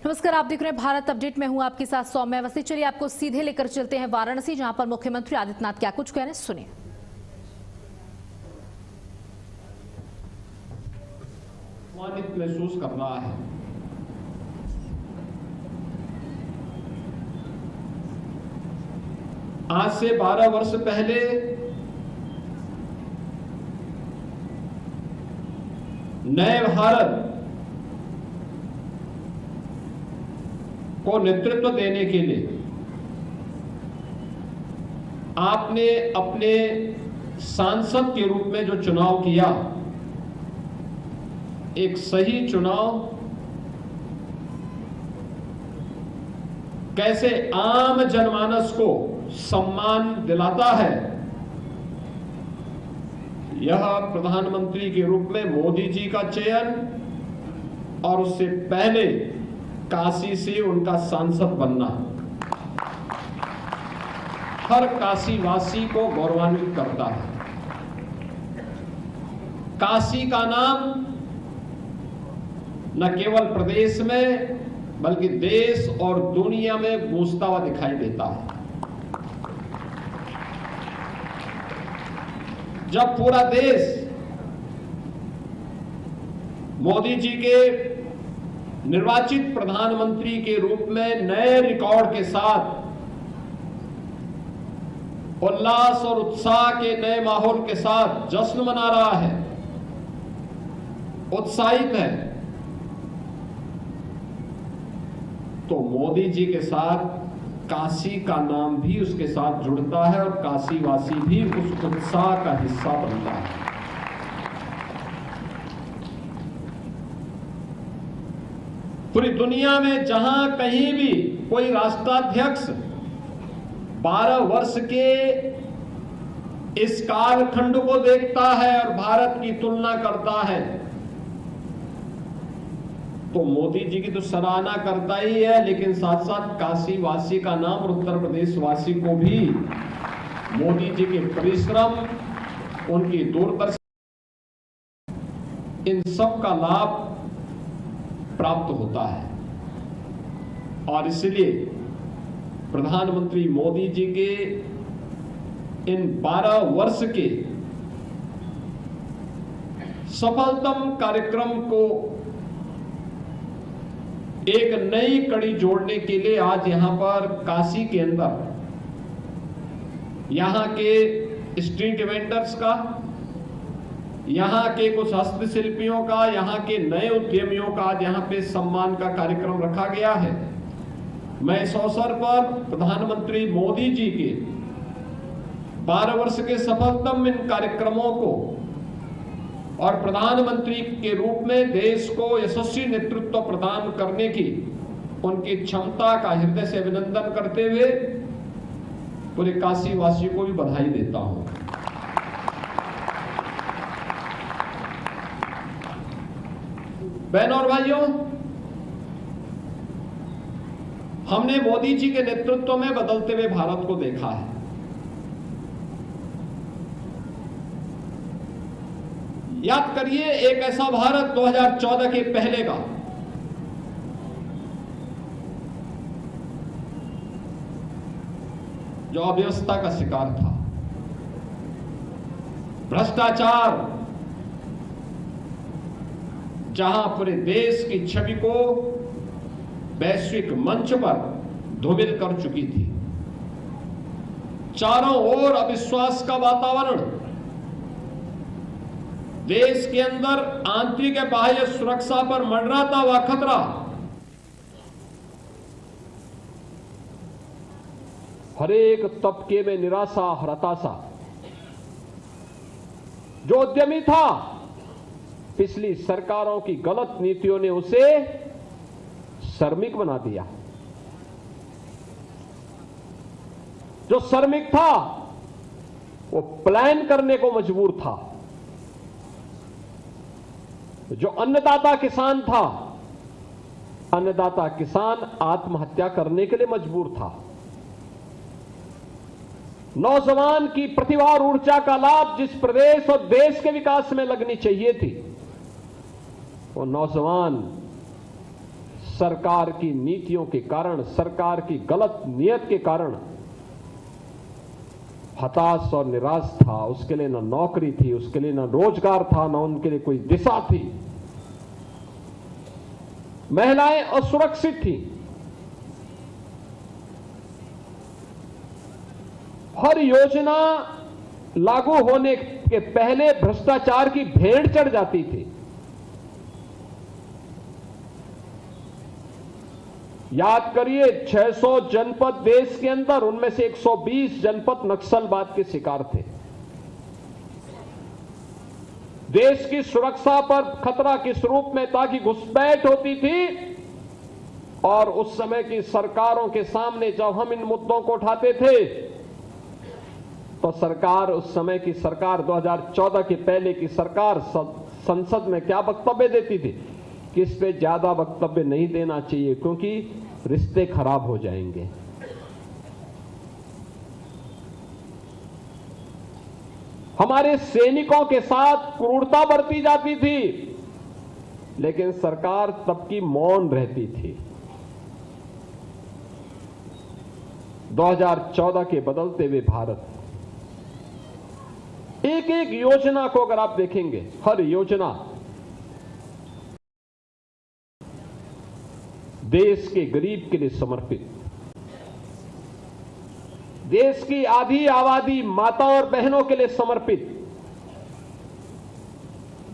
नमस्कार, आप देख रहे हैं भारत अपडेट। मैं हूं आपके साथ सौम्या अवस्थी। चलिए आपको सीधे लेकर चलते हैं वाराणसी, जहां पर मुख्यमंत्री आदित्यनाथ क्या कुछ कह रहे हैं, सुनिए। सम्मानित महसूस कर रहा है। आज से 12 वर्ष पहले नए भारत को नेतृत्व देने के लिए आपने अपने सांसद के रूप में जो चुनाव किया, एक सही चुनाव कैसे आम जनमानस को सम्मान दिलाता है, यह प्रधानमंत्री के रूप में मोदी जी का चयन और उससे पहले काशी से उनका सांसद बनना हर काशीवासी को गौरवान्वित करता है। काशी का नाम न केवल प्रदेश में बल्कि देश और दुनिया में गूंजता हुआ दिखाई देता है। जब पूरा देश मोदी जी के निर्वाचित प्रधानमंत्री के रूप में नए रिकॉर्ड के साथ उल्लास और उत्साह के नए माहौल के साथ जश्न मना रहा है, उत्साहित है, तो मोदी जी के साथ काशी का नाम भी उसके साथ जुड़ता है और काशीवासी भी उस उत्साह का हिस्सा बनता है। पूरी दुनिया में जहां कहीं भी कोई राष्ट्राध्यक्ष 12 वर्ष के इस कालखंड को देखता है और भारत की तुलना करता है, तो मोदी जी की तो सराहना करता ही है, लेकिन साथ साथ काशी वासी का नाम और उत्तर प्रदेश वासी को भी मोदी जी के परिश्रम, उनकी दूरदर्शी, इन सब का लाभ प्राप्त होता है। और इसलिए प्रधानमंत्री मोदी जी के इन 12 वर्ष के सफलतम कार्यक्रम को एक नई कड़ी जोड़ने के लिए आज यहां पर काशी के अंदर यहां के स्ट्रीट वेंडर्स का, यहां के कुछ हस्तशिल्पियों का, यहां के नए उद्यमियों का आज यहां पे सम्मान का कार्यक्रम रखा गया है। मैं इस अवसर पर प्रधानमंत्री मोदी जी के 12 वर्ष के सफलतम इन कार्यक्रमों को और प्रधानमंत्री के रूप में देश को यशस्वी नेतृत्व प्रदान करने की उनकी क्षमता का हृदय से अभिनंदन करते हुए पूरे काशी वासियों को भी बधाई देता हूं। बहनों और भाइयों, हमने मोदी जी के नेतृत्व में बदलते हुए भारत को देखा है। याद करिए, एक ऐसा भारत 2014 के पहले का जो अव्यवस्था का शिकार था, भ्रष्टाचार, जहां पूरे देश की छवि को वैश्विक मंच पर धूमिल कर चुकी थी, चारों ओर अविश्वास का वातावरण, देश के अंदर आंतरिक बाह्य सुरक्षा पर मंडराता हुआ खतरा, हर एक तबके में निराशा और हताशा। जो उद्यमी था, पिछली सरकारों की गलत नीतियों ने उसे श्रमिक बना दिया। जो श्रमिक था वो प्लान करने को मजबूर था। जो अन्नदाता किसान था, अन्नदाता किसान आत्महत्या करने के लिए मजबूर था। नौजवान की प्रतिभा और ऊर्जा का लाभ जिस प्रदेश और देश के विकास में लगनी चाहिए थी, वो नौजवान सरकार की नीतियों के कारण, सरकार की गलत नीयत के कारण हताश और निराश था। उसके लिए न नौकरी थी, उसके लिए न रोजगार था, न उनके लिए कोई दिशा थी। महिलाएं असुरक्षित थी। हर योजना लागू होने के पहले भ्रष्टाचार की भेड़ चढ़ जाती थी। याद करिए, 600 जनपद देश के अंदर, उनमें से 120 जनपद नक्सलवाद के शिकार थे। देश की सुरक्षा पर खतरा किस रूप में था कि घुसपैठ होती थी, और उस समय की सरकारों के सामने जब हम इन मुद्दों को उठाते थे तो सरकार, उस समय की सरकार, 2014 के पहले की सरकार संसद में क्या वक्तव्य देती थी कि इस पे ज्यादा वक्तव्य नहीं देना चाहिए क्योंकि रिश्ते खराब हो जाएंगे। हमारे सैनिकों के साथ क्रूरता बरती जाती थी, लेकिन सरकार तब की मौन रहती थी। 2014 के बदलते हुए भारत, एक एक योजना को अगर आप देखेंगे, हर योजना देश के गरीब के लिए समर्पित, देश की आधी आबादी माताओं और बहनों के लिए समर्पित,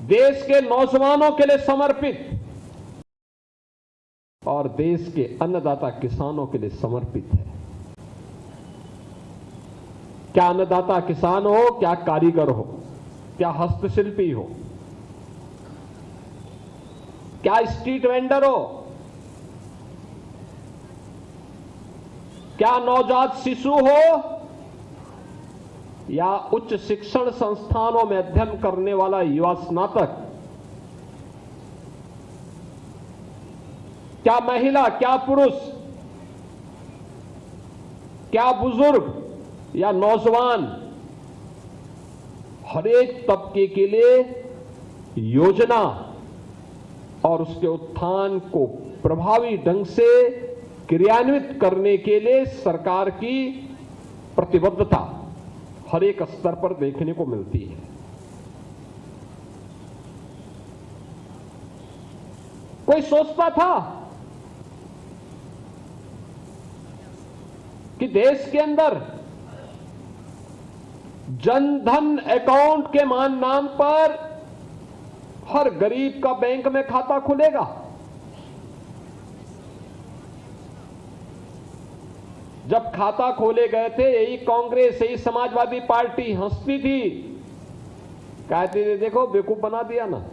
देश के नौजवानों के लिए समर्पित और देश के अन्नदाता किसानों के लिए समर्पित है। क्या अन्नदाता किसान हो, क्या कारीगर हो, क्या हस्तशिल्पी हो, क्या स्ट्रीट वेंडर हो, क्या नवजात शिशु हो, या उच्च शिक्षण संस्थानों में अध्ययन करने वाला युवा स्नातक, क्या महिला, क्या पुरुष, क्या बुजुर्ग या नौजवान, हर एक तबके के लिए योजना और उसके उत्थान को प्रभावी ढंग से क्रियान्वित करने के लिए सरकार की प्रतिबद्धता हर एक स्तर पर देखने को मिलती है। कोई सोचता था कि देश के अंदर जनधन अकाउंट के नाम पर हर गरीब का बैंक में खाता खुलेगा? जब खाता खोले गए थे, यही कांग्रेस, यही समाजवादी पार्टी हंसती थी, कहती थी देखो बेवकूफ बना दिया ना।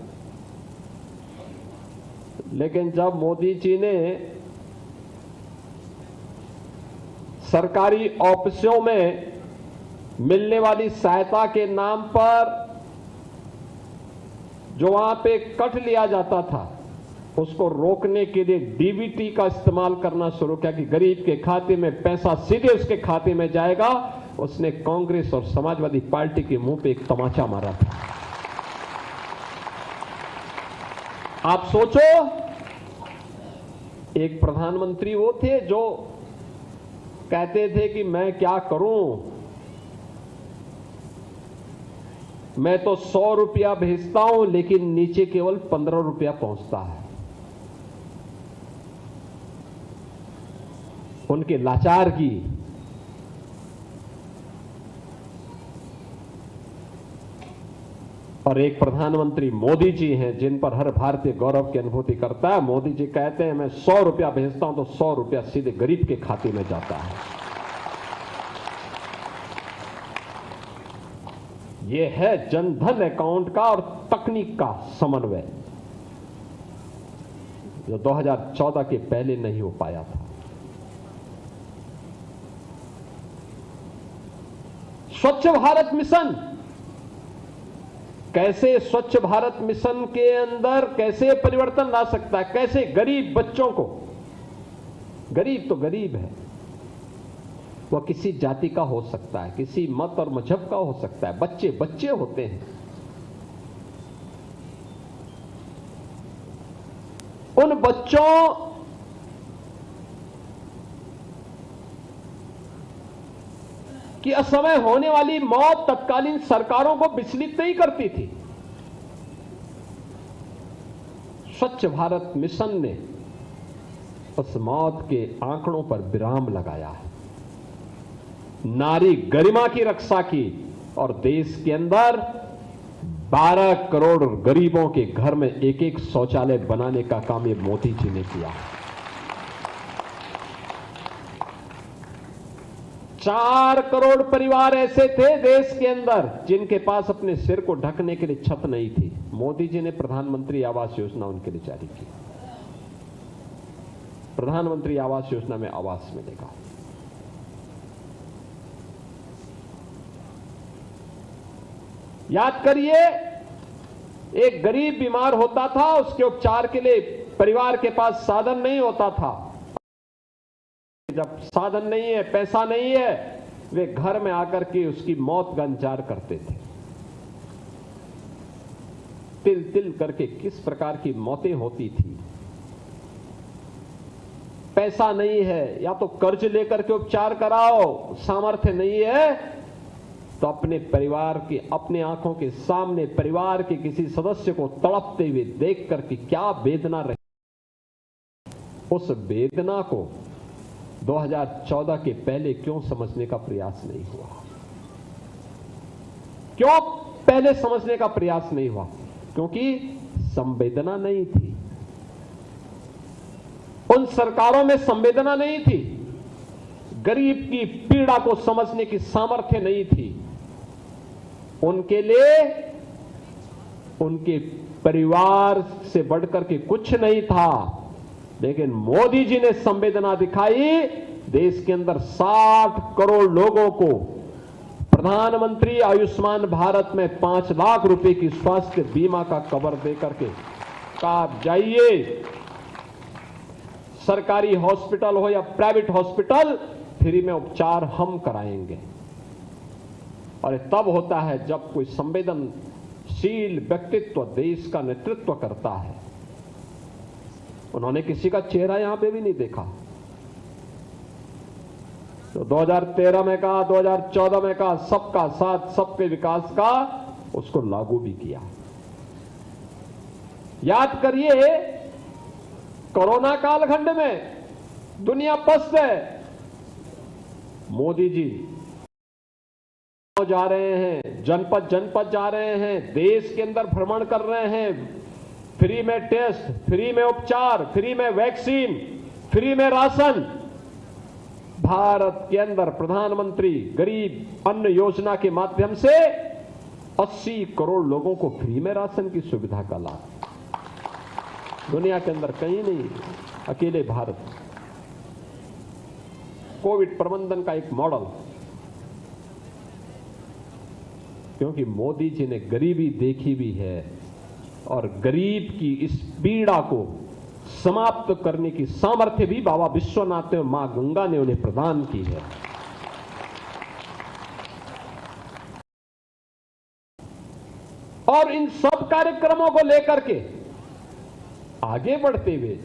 लेकिन जब मोदी जी ने सरकारी ऑफिसों में मिलने वाली सहायता के नाम पर जो वहां पे कट लिया जाता था, उसको रोकने के लिए डीबीटी का इस्तेमाल करना शुरू किया कि गरीब के खाते में पैसा सीधे उसके खाते में जाएगा, उसने कांग्रेस और समाजवादी पार्टी के मुंह पे एक तमाचा मारा था। आप सोचो, एक प्रधानमंत्री वो थे जो कहते थे कि मैं क्या करूं, मैं तो 100 रुपया भेजता हूं लेकिन नीचे केवल 15 रुपया पहुंचता है। उनके लाचार की और एक प्रधानमंत्री मोदी जी हैं जिन पर हर भारतीय गौरव की अनुभूति करता है। मोदी जी कहते हैं मैं 100 रुपया भेजता हूं तो 100 रुपया सीधे गरीब के खाते में जाता है। यह है जनधन अकाउंट का और तकनीक का समन्वय, जो 2014 के पहले नहीं हो पाया था। स्वच्छ भारत मिशन, कैसे स्वच्छ भारत मिशन के अंदर कैसे परिवर्तन ला सकता है, कैसे गरीब बच्चों को, गरीब तो गरीब है, वह किसी जाति का हो सकता है, किसी मत और मजहब का हो सकता है, बच्चे बच्चे होते हैं, उन बच्चों कि असमय होने वाली मौत तत्कालीन सरकारों को विचलित नहीं करती थी। स्वच्छ भारत मिशन ने उस मौत के आंकड़ों पर विराम लगाया है, नारी गरिमा की रक्षा की और देश के अंदर 12 करोड़ गरीबों के घर में एक एक शौचालय बनाने का काम ये मोदी जी ने किया। 4 करोड़ परिवार ऐसे थे देश के अंदर जिनके पास अपने सिर को ढकने के लिए छत नहीं थी। मोदी जी ने प्रधानमंत्री आवास योजना उनके लिए जारी की। प्रधानमंत्री आवास योजना में आवास मिलेगा। याद करिए, एक गरीब बीमार होता था, उसके उपचार के लिए परिवार के पास साधन नहीं होता था। जब साधन नहीं है, पैसा नहीं है, वे घर में आकर के उसकी मौत का इंतजार करते थे। तिल तिल करके किस प्रकार की मौतें होती थी। पैसा नहीं है, या तो कर्ज लेकर के उपचार कराओ, सामर्थ्य नहीं है तो अपने परिवार की, अपने आंखों के सामने परिवार के किसी सदस्य को तड़पते हुए देख करके क्या वेदना रही, उस वेदना को 2014 के पहले क्यों समझने का प्रयास नहीं हुआ? क्यों पहले समझने का प्रयास नहीं हुआ? क्योंकि संवेदना नहीं थी। उन सरकारों में संवेदना नहीं थी, गरीब की पीड़ा को समझने की सामर्थ्य नहीं थी। उनके लिए उनके परिवार से बढ़कर के कुछ नहीं था। लेकिन मोदी जी ने संवेदना दिखाई। देश के अंदर 60 करोड़ लोगों को प्रधानमंत्री आयुष्मान भारत में 5 लाख रुपए की स्वास्थ्य बीमा का कवर देकर के कहा, आप जाइए, सरकारी हॉस्पिटल हो या प्राइवेट हॉस्पिटल, फ्री में उपचार हम कराएंगे। और तब होता है जब कोई संवेदनशील व्यक्तित्व देश का नेतृत्व करता है। उन्होंने किसी का चेहरा यहां पे भी नहीं देखा। तो 2013 में कहा, 2014 में कहा, सबका साथ सबके विकास का, उसको लागू भी किया। याद करिए, कोरोना कालखंड में दुनिया पस्त है, मोदी जी जा रहे हैं, जनपद जनपद जा रहे हैं, देश के अंदर भ्रमण कर रहे हैं, फ्री में टेस्ट, फ्री में उपचार, फ्री में वैक्सीन, फ्री में राशन। भारत के अंदर प्रधानमंत्री गरीब अन्न योजना के माध्यम से 80 करोड़ लोगों को फ्री में राशन की सुविधा का लाभ। दुनिया के अंदर कहीं नहीं, अकेले भारत। कोविड प्रबंधन का एक मॉडल, क्योंकि मोदी जी ने गरीबी देखी भी है और गरीब की इस पीड़ा को समाप्त करने की सामर्थ्य भी बाबा विश्वनाथ और मां गंगा ने उन्हें प्रदान की है। और इन सब कार्यक्रमों को लेकर के आगे बढ़ते हुए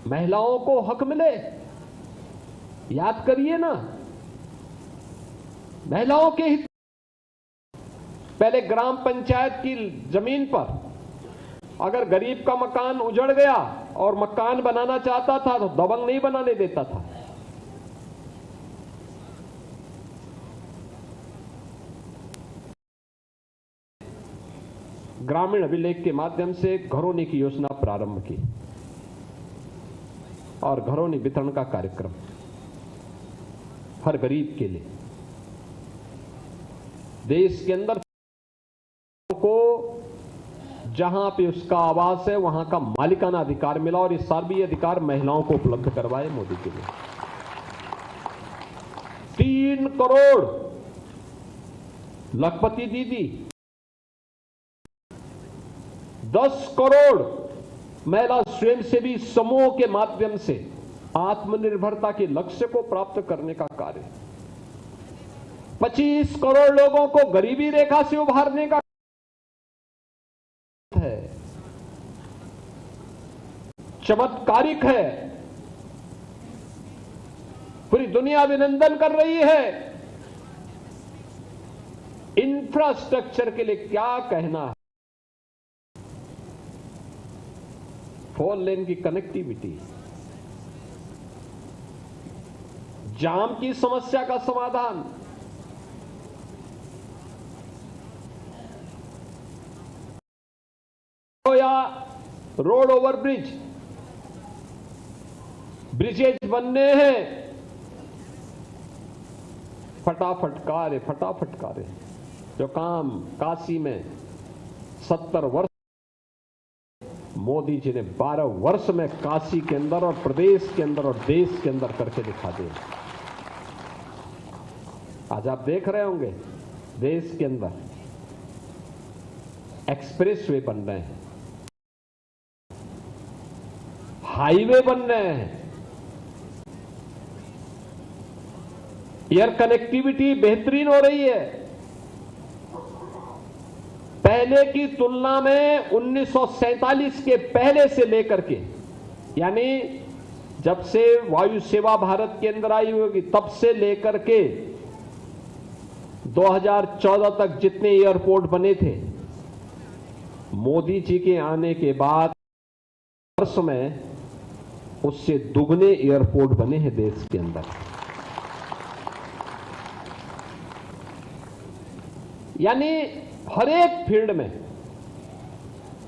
महिलाओं को हक मिले। याद करिए ना, महिलाओं के हित, पहले ग्राम पंचायत की जमीन पर अगर गरीब का मकान उजड़ गया और मकान बनाना चाहता था तो दबंग नहीं बनाने देता था। ग्रामीण अभिलेख के माध्यम से घरौनी की योजना प्रारंभ की और घरौनी वितरण का कार्यक्रम हर गरीब के लिए। देश के अंदर को जहां पे उसका आवास है वहां का मालिकाना अधिकार मिला और ये सारे अधिकार महिलाओं को उपलब्ध करवाए मोदी जी ने। 3 करोड़ लखपति दीदी, 10 करोड़ महिला स्वयंसेवी समूह के माध्यम से आत्मनिर्भरता के लक्ष्य को प्राप्त करने का कार्य, 25 करोड़ लोगों को गरीबी रेखा से उभारने का है। चमत्कारिक है। पूरी दुनिया अभिनंदन कर रही है। इंफ्रास्ट्रक्चर के लिए क्या कहना है, 4 लेन की कनेक्टिविटी, जाम की समस्या का समाधान, या रोड ओवर ब्रिजेज बनने हैं, फटाफट कार्य जो काम काशी में 70 वर्ष, मोदी जी ने 12 वर्ष में काशी के अंदर और प्रदेश के अंदर और देश के अंदर करके दिखा दिया। आज आप देख रहे होंगे देश के अंदर एक्सप्रेसवे बन रहे हैं, हाईवे बन रहे हैं, एयर कनेक्टिविटी बेहतरीन हो रही है। पहले की तुलना में 1947 के पहले से लेकर के, यानी जब से वायु सेवा भारत के अंदर आई होगी तब से लेकर के 2014 तक जितने एयरपोर्ट बने थे, मोदी जी के आने के बाद वर्ष में उससे दुगने एयरपोर्ट बने हैं देश के अंदर। यानी हर एक फील्ड में,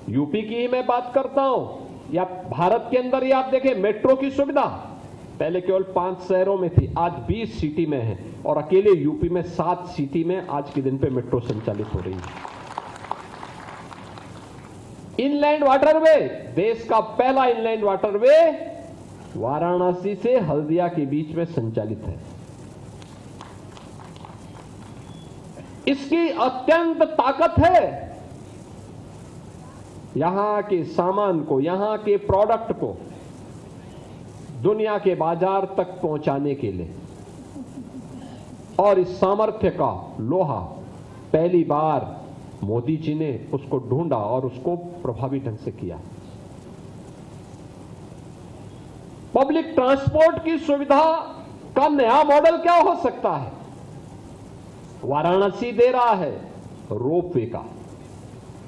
यूपी की ही मैं बात करता हूं या भारत के अंदर ही आप देखें, मेट्रो की सुविधा पहले केवल 5 शहरों में थी, आज 20 सिटी में है और अकेले यूपी में 7 सिटी में आज के दिन पे मेट्रो संचालित हो रही है। इनलैंड वाटरवे, देश का पहला इनलैंड वाटरवे वाराणसी से हल्दिया के बीच में संचालित है। इसकी अत्यंत ताकत है यहां के सामान को, यहां के प्रोडक्ट को दुनिया के बाजार तक पहुंचाने के लिए, और इस सामर्थ्य का लोहा पहली बार मोदी जी ने उसको ढूंढा और उसको प्रभावी ढंग से किया। पब्लिक ट्रांसपोर्ट की सुविधा का नया मॉडल क्या हो सकता है? वाराणसी दे रहा है रोपवे का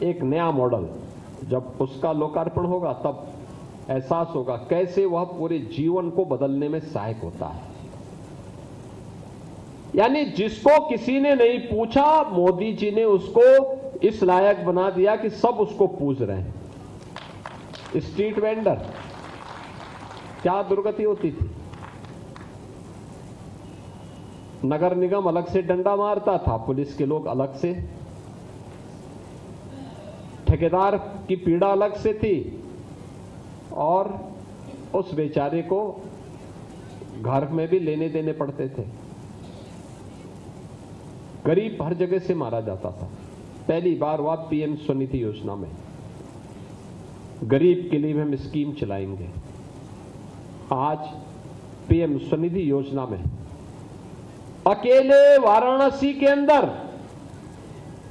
एक नया मॉडल। जब उसका लोकार्पण होगा तब एहसास होगा कैसे वह पूरे जीवन को बदलने में सहायक होता है। यानी जिसको किसी ने नहीं पूछा, मोदी जी ने उसको इस लायक बना दिया कि सब उसको पूछ रहे हैं। स्ट्रीट वेंडर, क्या दुर्गति होती थी, नगर निगम अलग से डंडा मारता था, पुलिस के लोग अलग से, ठेकेदार की पीड़ा अलग से थी, और उस बेचारे को घर में भी लेने देने पड़ते थे। गरीब हर जगह से मारा जाता था। पहली बार हुआ पीएम स्वनिधि योजना में, गरीब के लिए हम स्कीम चलाएंगे। आज पीएम स्वनिधि योजना में अकेले वाराणसी के अंदर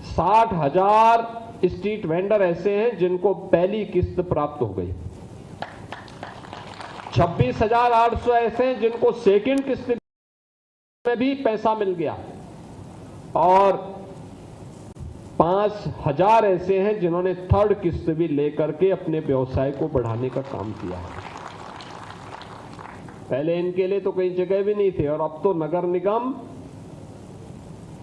60,000 स्ट्रीट वेंडर ऐसे हैं जिनको पहली किस्त प्राप्त हो गई, 26,800 ऐसे हैं जिनको सेकंड किस्त में भी पैसा मिल गया, और 5,000 ऐसे हैं जिन्होंने थर्ड किस्त भी लेकर के अपने व्यवसाय को बढ़ाने का काम किया है। पहले इनके लिए तो कई जगह भी नहीं थे, और अब तो नगर निगम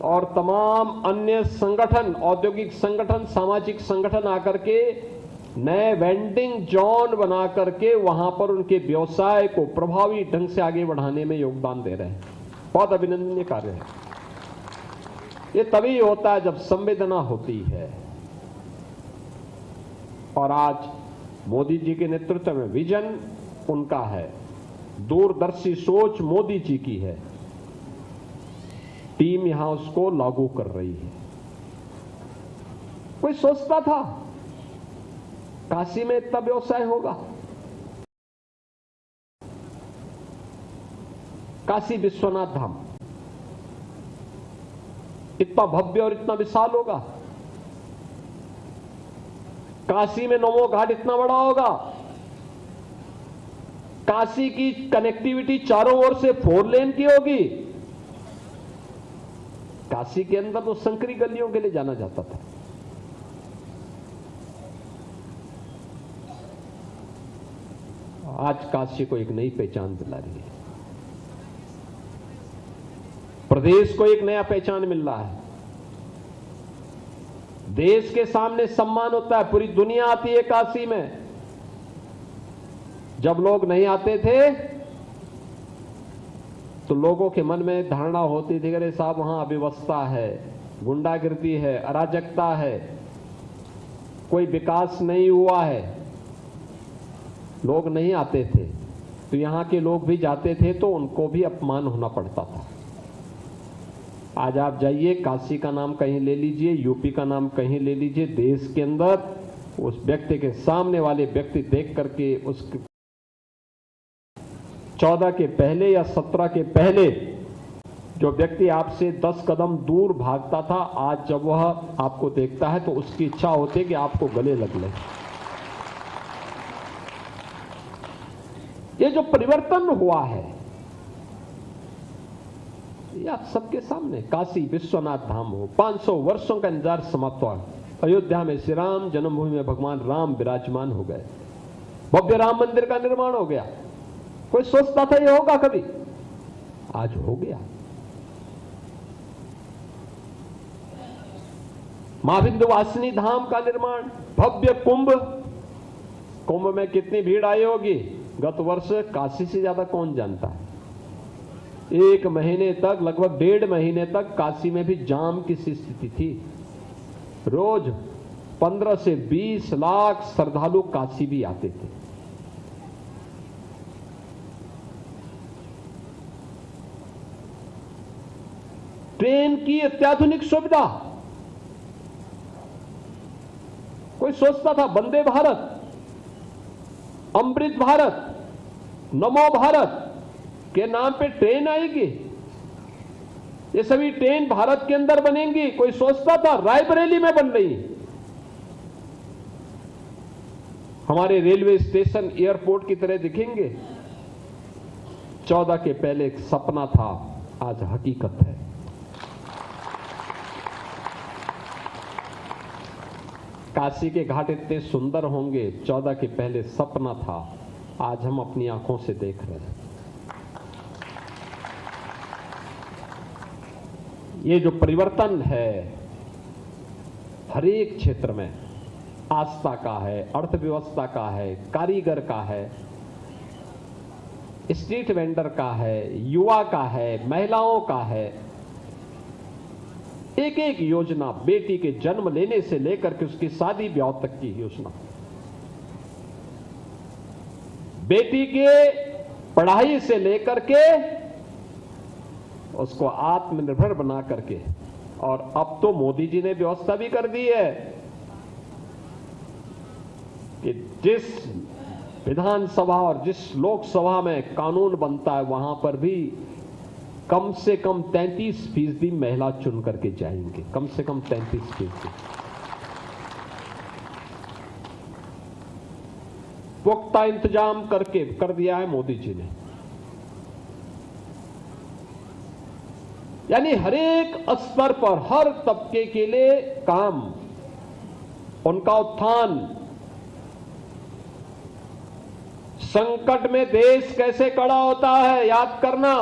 और तमाम अन्य संगठन, औद्योगिक संगठन, सामाजिक संगठन आकर के नए वेंडिंग जोन बना करके वहां पर उनके व्यवसाय को प्रभावी ढंग से आगे बढ़ाने में योगदान दे रहे हैं। बहुत अभिनंदनीय कार्य है। ये तभी होता है जब संवेदना होती है, और आज मोदी जी के नेतृत्व में विजन उनका है, दूरदर्शी सोच मोदी जी की है, टीम यहां उसको लागू कर रही है। कोई सोचता था काशी में इतना व्यवसाय होगा? काशी विश्वनाथ धाम इतना भव्य और इतना विशाल होगा? काशी में नौमो घाट इतना बड़ा होगा? काशी की कनेक्टिविटी चारों ओर से 4 लेन की होगी। काशी के अंदर तो संकरी गलियों के लिए जाना जाता था। आज काशी को एक नई पहचान दिला रही है, प्रदेश को एक नया पहचान मिल रहा है। देश के सामने सम्मान होता है, पूरी दुनिया आती है काशी में। जब लोग नहीं आते थे तो लोगों के मन में धारणा होती थी, अरे साहब वहां अव्यवस्था है, गुंडागिर्दी है, अराजकता है, कोई विकास नहीं हुआ है। लोग नहीं आते थे, तो यहां के लोग भी जाते थे तो उनको भी अपमान होना पड़ता था। आज आप जाइए, काशी का नाम कहीं ले लीजिए, यूपी का नाम कहीं ले लीजिए, देश के अंदर उस व्यक्ति के सामने वाले व्यक्ति देख करके उसके 14 के पहले या 17 के पहले जो व्यक्ति आपसे 10 कदम दूर भागता था, आज जब वह आपको देखता है तो उसकी इच्छा होती है कि आपको गले लग ले। ये जो परिवर्तन हुआ है ये आप सबके सामने। काशी विश्वनाथ धाम हो, 500 वर्षों का इंतजार समाप्त हुआ। अयोध्या में श्री राम जन्मभूमि में भगवान राम विराजमान हो गए, भव्य राम मंदिर का निर्माण हो गया। कोई सोचता था ये होगा कभी? आज हो गया। मां विंध्यवासिनी धाम का निर्माण, भव्य कुंभ, कुंभ में कितनी भीड़ आई होगी गत वर्ष काशी से ज्यादा कौन जानता है। 1 महीने तक, लगभग 1.5 महीने तक काशी में भी जाम की स्थिति थी। रोज 15 से 20 लाख श्रद्धालु काशी भी आते थे। ट्रेन की अत्याधुनिक सुविधा, कोई सोचता था वंदे भारत, अमृत भारत, नमो भारत के नाम पे ट्रेन आएगी, ये सभी ट्रेन भारत के अंदर बनेंगी? कोई सोचता था? रायबरेली में बन रही। हमारे रेलवे स्टेशन एयरपोर्ट की तरह दिखेंगे। 14 के पहले एक सपना था, आज हकीकत है। काशी के घाट इतने सुंदर होंगे, 14 के पहले सपना था, आज हम अपनी आंखों से देख रहे हैं। ये जो परिवर्तन है हर एक क्षेत्र में, आस्था का है, अर्थव्यवस्था का है, कारीगर का है, स्ट्रीट वेंडर का है, युवा का है, महिलाओं का है, एक एक योजना, बेटी के जन्म लेने से लेकर के उसकी शादी ब्याह तक की योजना, बेटी के पढ़ाई से लेकर के उसको आत्मनिर्भर बना करके। और अब तो मोदी जी ने व्यवस्था भी कर दी है कि जिस विधानसभा और जिस लोकसभा में कानून बनता है वहां पर भी कम से कम 33% महिला चुन करके जाएंगे, कम से कम 33%। पुख्ता इंतजाम करके कर दिया है मोदी जी ने। यानी हर एक स्तर पर, हर तबके के लिए काम, उनका उत्थान। संकट में देश कैसे खड़ा होता है याद करना।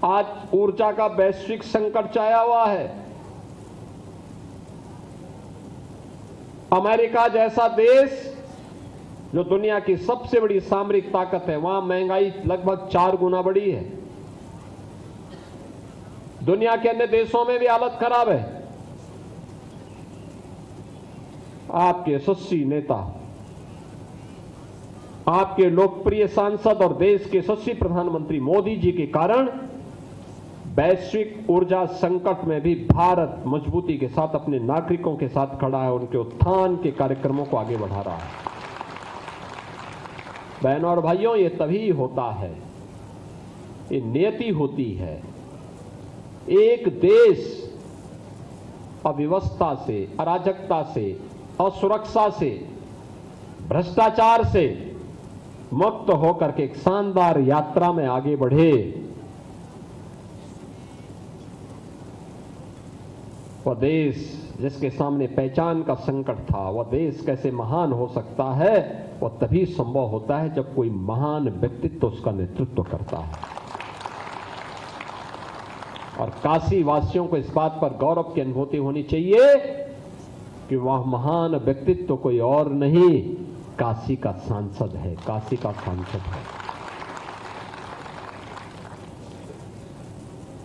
आज ऊर्जा का वैश्विक संकट छाया हुआ है। अमेरिका जैसा देश जो दुनिया की सबसे बड़ी सामरिक ताकत है, वहां महंगाई लगभग 4 गुना बढ़ी है। दुनिया के अन्य देशों में भी हालत खराब है। आपके यशस्वी नेता, आपके लोकप्रिय सांसद और देश के यशस्वी प्रधानमंत्री मोदी जी के कारण वैश्विक ऊर्जा संकट में भी भारत मजबूती के साथ अपने नागरिकों के साथ खड़ा है, उनके उत्थान के कार्यक्रमों को आगे बढ़ा रहा है। बहनों और भाइयों, ये तभी होता है, ये नियति होती है। एक देश अव्यवस्था से, अराजकता से, असुरक्षा से, भ्रष्टाचार से मुक्त होकर के एक शानदार यात्रा में आगे बढ़े। वह देश जिसके सामने पहचान का संकट था, वह देश कैसे महान हो सकता है, वह तभी संभव होता है जब कोई महान व्यक्तित्व उसका नेतृत्व करता है। और काशी वासियों को इस बात पर गौरव की अनुभूति होनी चाहिए कि वह महान व्यक्तित्व कोई और नहीं, काशी का सांसद है, काशी का सांसद है।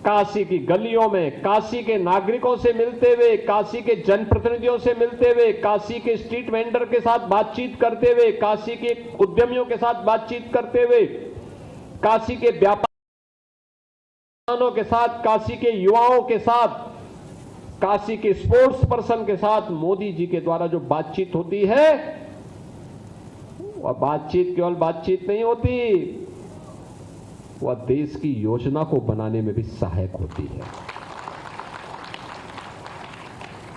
काशी की गलियों में काशी के नागरिकों से मिलते हुए, काशी के जनप्रतिनिधियों से मिलते हुए, काशी के स्ट्रीट वेंडर के साथ बातचीत करते हुए, काशी के उद्यमियों के साथ बातचीत करते हुए, काशी के व्यापारियों के साथ, काशी के युवाओं के साथ, काशी के स्पोर्ट्स पर्सन के साथ मोदी जी के द्वारा जो बातचीत होती है, वह बातचीत केवल बातचीत नहीं होती, वह देश की योजना को बनाने में भी सहायक होती है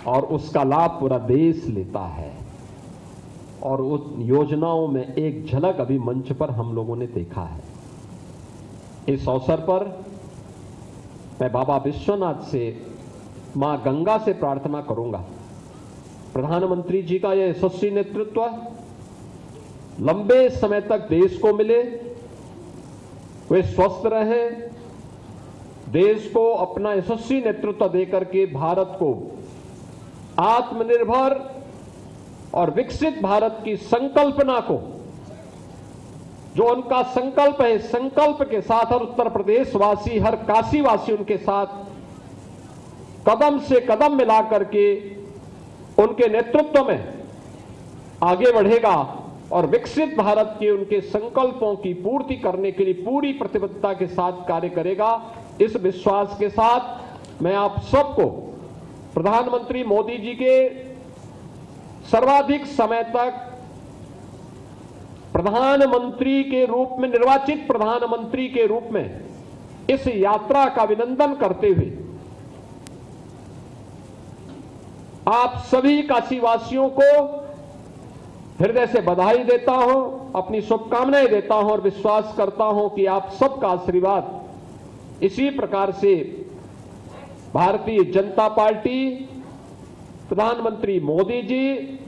और उसका लाभ पूरा देश लेता है। और उस योजनाओं में एक झलक अभी मंच पर हम लोगों ने देखा है। इस अवसर पर मैं बाबा विश्वनाथ से, मां गंगा से प्रार्थना करूंगा, प्रधानमंत्री जी का यह यशस्वी नेतृत्व लंबे समय तक देश को मिले, वे स्वस्थ रहे, देश को अपना यशस्वी नेतृत्व देकर के भारत को आत्मनिर्भर और विकसित भारत की संकल्पना को, जो उनका संकल्प है, संकल्प के साथ हर उत्तर प्रदेश वासी, हर काशी वासी उनके साथ कदम से कदम मिला करके उनके नेतृत्व में आगे बढ़ेगा और विकसित भारत के उनके संकल्पों की पूर्ति करने के लिए पूरी प्रतिबद्धता के साथ कार्य करेगा। इस विश्वास के साथ मैं आप सबको प्रधानमंत्री मोदी जी के सर्वाधिक समय तक प्रधानमंत्री के रूप में, निर्वाचित प्रधानमंत्री के रूप में इस यात्रा का अभिनंदन करते हुए आप सभी काशीवासियों को हृदय से बधाई देता हूं, अपनी शुभकामनाएं देता हूं और विश्वास करता हूं कि आप सबका आशीर्वाद इसी प्रकार से भारतीय जनता पार्टी, प्रधानमंत्री मोदी जी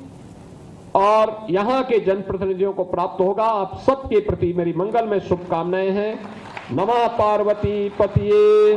और यहां के जनप्रतिनिधियों को प्राप्त होगा। आप सबके प्रति मेरी मंगलमय शुभकामनाएं हैं। नमः पार्वती पतिये